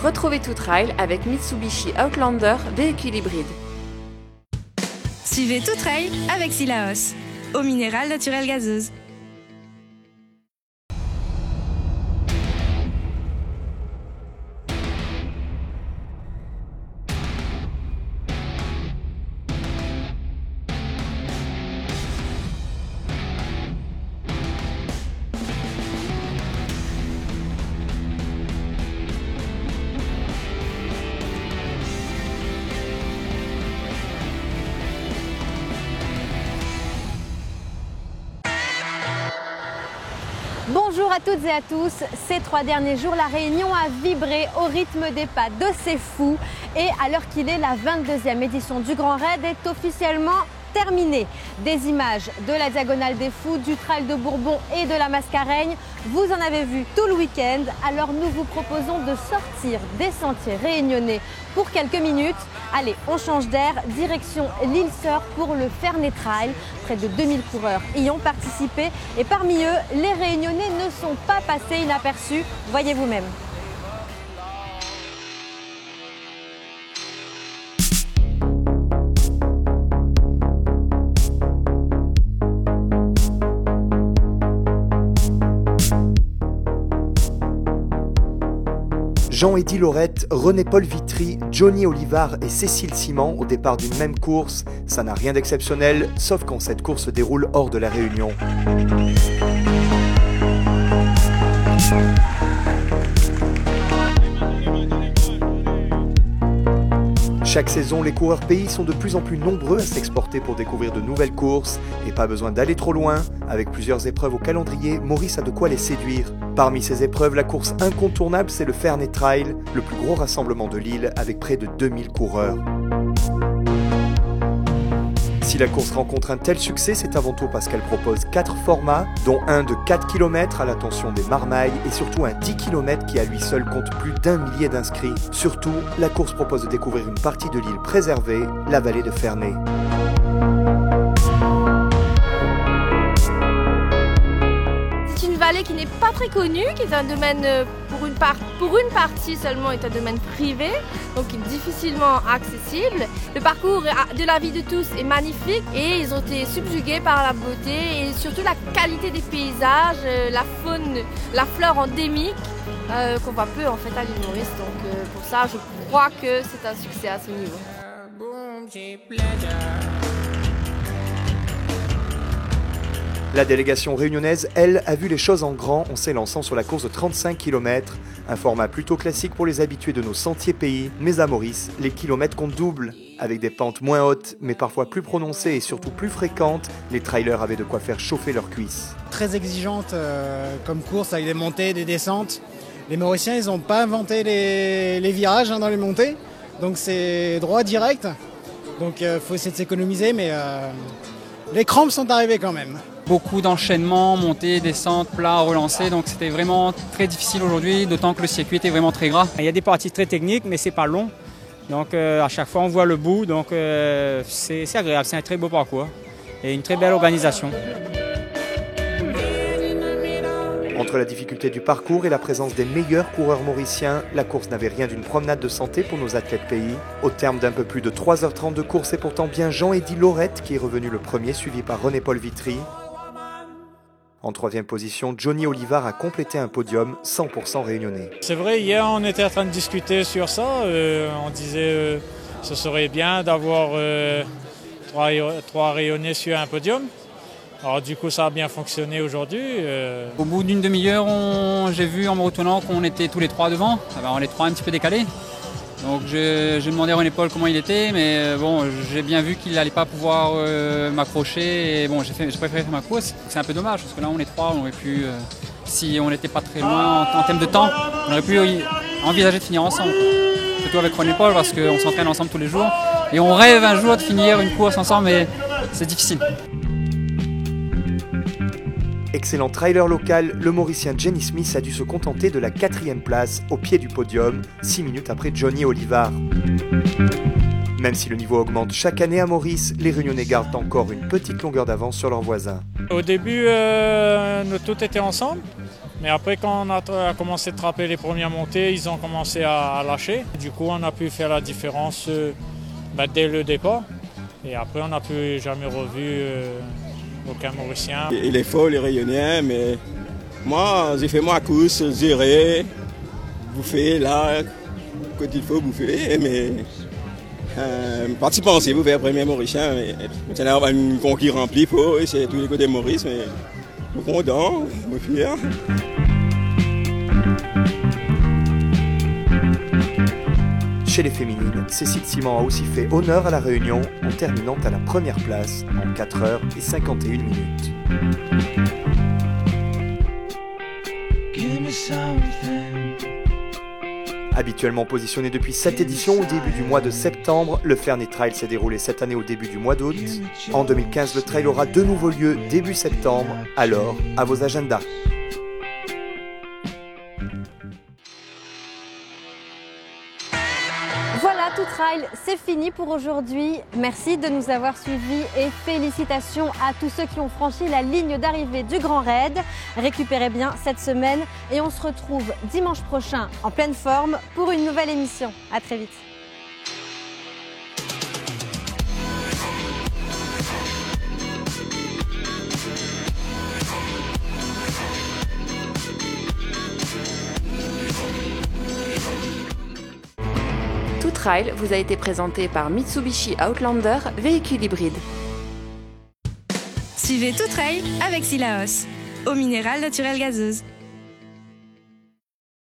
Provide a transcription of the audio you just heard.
Retrouvez tout trail avec Mitsubishi Outlander véhicule hybride. Suivez tout trail avec Silaos, eau minérale naturelle gazeuse. Bonjour à toutes et à tous, ces 3 derniers jours, la Réunion a vibré au rythme des pas de ces fous et à l'heure qu'il est, la 22e édition du Grand Raid est officiellement terminée. Des images de la Diagonale des Fous, du Trail de Bourbon et de la Mascareigne, vous en avez vu tout le week-end, alors nous vous proposons de sortir des sentiers réunionnais pour quelques minutes. Allez, on change d'air, direction l'île Sœur pour le Ferney Trail. Près de 2000 coureurs y ont participé et parmi eux, les Réunionnais ne sont pas passés inaperçus, voyez vous-même. Jean-Eddy Laurette, René-Paul Vitry, Johnny Olivard et Cécile Simon au départ d'une même course, ça n'a rien d'exceptionnel, sauf quand cette course se déroule hors de la Réunion. Chaque saison, les coureurs pays sont de plus en plus nombreux à s'exporter pour découvrir de nouvelles courses et pas besoin d'aller trop loin. Avec plusieurs épreuves au calendrier, Maurice a de quoi les séduire. Parmi ces épreuves, la course incontournable, c'est le Ferney Trail, le plus gros rassemblement de l'île avec près de 2000 coureurs. Si la course rencontre un tel succès, c'est avant tout parce qu'elle propose 4 formats, dont un de 4 km à l'attention des marmailles et surtout un 10 km qui à lui seul compte plus d'1 millier d'inscrits. Surtout, la course propose de découvrir une partie de l'île préservée, la vallée de Ferney. C'est une vallée qui n'est pas très connue, qui est un domaine pour une partie seulement est un domaine privé, donc difficilement accessible. Le parcours de la vie de tous est magnifique et ils ont été subjugués par la beauté et surtout la qualité des paysages, la faune, la flore endémique qu'on voit peu en fait à l'île Maurice. Donc pour ça, je crois que c'est un succès à ce niveau. La délégation réunionnaise, elle, a vu les choses en grand en s'élançant sur la course de 35 km, un format plutôt classique pour les habitués de nos sentiers pays, mais à Maurice, les kilomètres comptent double. Avec des pentes moins hautes, mais parfois plus prononcées et surtout plus fréquentes, les trailers avaient de quoi faire chauffer leurs cuisses. Très exigeante comme course avec des montées, des descentes. Les Mauriciens, ils n'ont pas inventé les virages dans les montées, donc c'est droit direct. Donc il faut essayer de s'économiser, mais les crampes sont arrivées quand même. Beaucoup d'enchaînements, montées, descentes, plats, relancés, donc c'était vraiment très difficile aujourd'hui, d'autant que le circuit était vraiment très gras. Il y a des parties très techniques, mais c'est pas long, donc à chaque fois on voit le bout, donc c'est agréable, c'est un très beau parcours et une très belle organisation. Entre la difficulté du parcours et la présence des meilleurs coureurs mauriciens, la course n'avait rien d'une promenade de santé pour nos athlètes pays. Au terme d'un peu plus de 3h30 de course, c'est pourtant bien Jean-Eddy Laurette qui est revenu le premier, suivi par René-Paul Vitry. En 3e position, Johnny Olivard a complété un podium 100% réunionnais. C'est vrai, hier on était en train de discuter sur ça. On disait ce serait bien d'avoir 3 rayonnés sur un podium. Alors du coup ça a bien fonctionné aujourd'hui. Au bout d'une demi-heure, j'ai vu en me retournant qu'on était tous les 3 devant. Alors, les 3 un petit peu décalés. Donc j'ai demandé à René-Paul comment il était, mais bon, j'ai bien vu qu'il n'allait pas pouvoir m'accrocher. Et bon, j'ai préféré faire ma course. C'est un peu dommage parce que là on est 3, on aurait pu, si on n'était pas très loin en termes de temps, on aurait pu envisager de finir ensemble. Surtout avec René-Paul parce qu'on s'entraîne ensemble tous les jours. Et on rêve un jour de finir une course ensemble, mais c'est difficile. Excellent trailer local, le Mauricien Jenny Smith a dû se contenter de la 4e place au pied du podium, 6 minutes après Johnny Olivard. Même si le niveau augmente chaque année à Maurice, les Réunionnais gardent encore une petite longueur d'avance sur leurs voisins. Au début, nous tous étions ensemble, Mais après, quand on a commencé à attraper les premières montées, ils ont commencé à lâcher. Du coup, on a pu faire la différence dès le départ. Et après, on n'a plus jamais revu aucun Mauricien. Il est fort, il est rayonnant, mais moi, j'ai fait ma course, gérer, bouffer là, quand il faut bouffer, mais parti penser pour faire premier Mauricien. Maintenant, on a une conquis remplie, et c'est tous les côtés Maurice, mais je suis content, je suis fier. Chez les féminines, Cécile Simon a aussi fait honneur à la Réunion en terminant à la première place en 4h51. Habituellement positionné depuis 7 éditions au début du mois de septembre, le Fernie Trail s'est déroulé cette année au début du mois d'août. En 2015, le trail aura de nouveau lieu début septembre, alors à vos agendas. Voilà, Tout Trail, c'est fini pour aujourd'hui. Merci de nous avoir suivis et félicitations à tous ceux qui ont franchi la ligne d'arrivée du Grand Raid. Récupérez bien cette semaine et on se retrouve dimanche prochain en pleine forme pour une nouvelle émission. À très vite. Tout Trail vous a été présenté par Mitsubishi Outlander, véhicule hybride. Suivez Tout Trail avec Silaos, eau minérale naturelle gazeuse.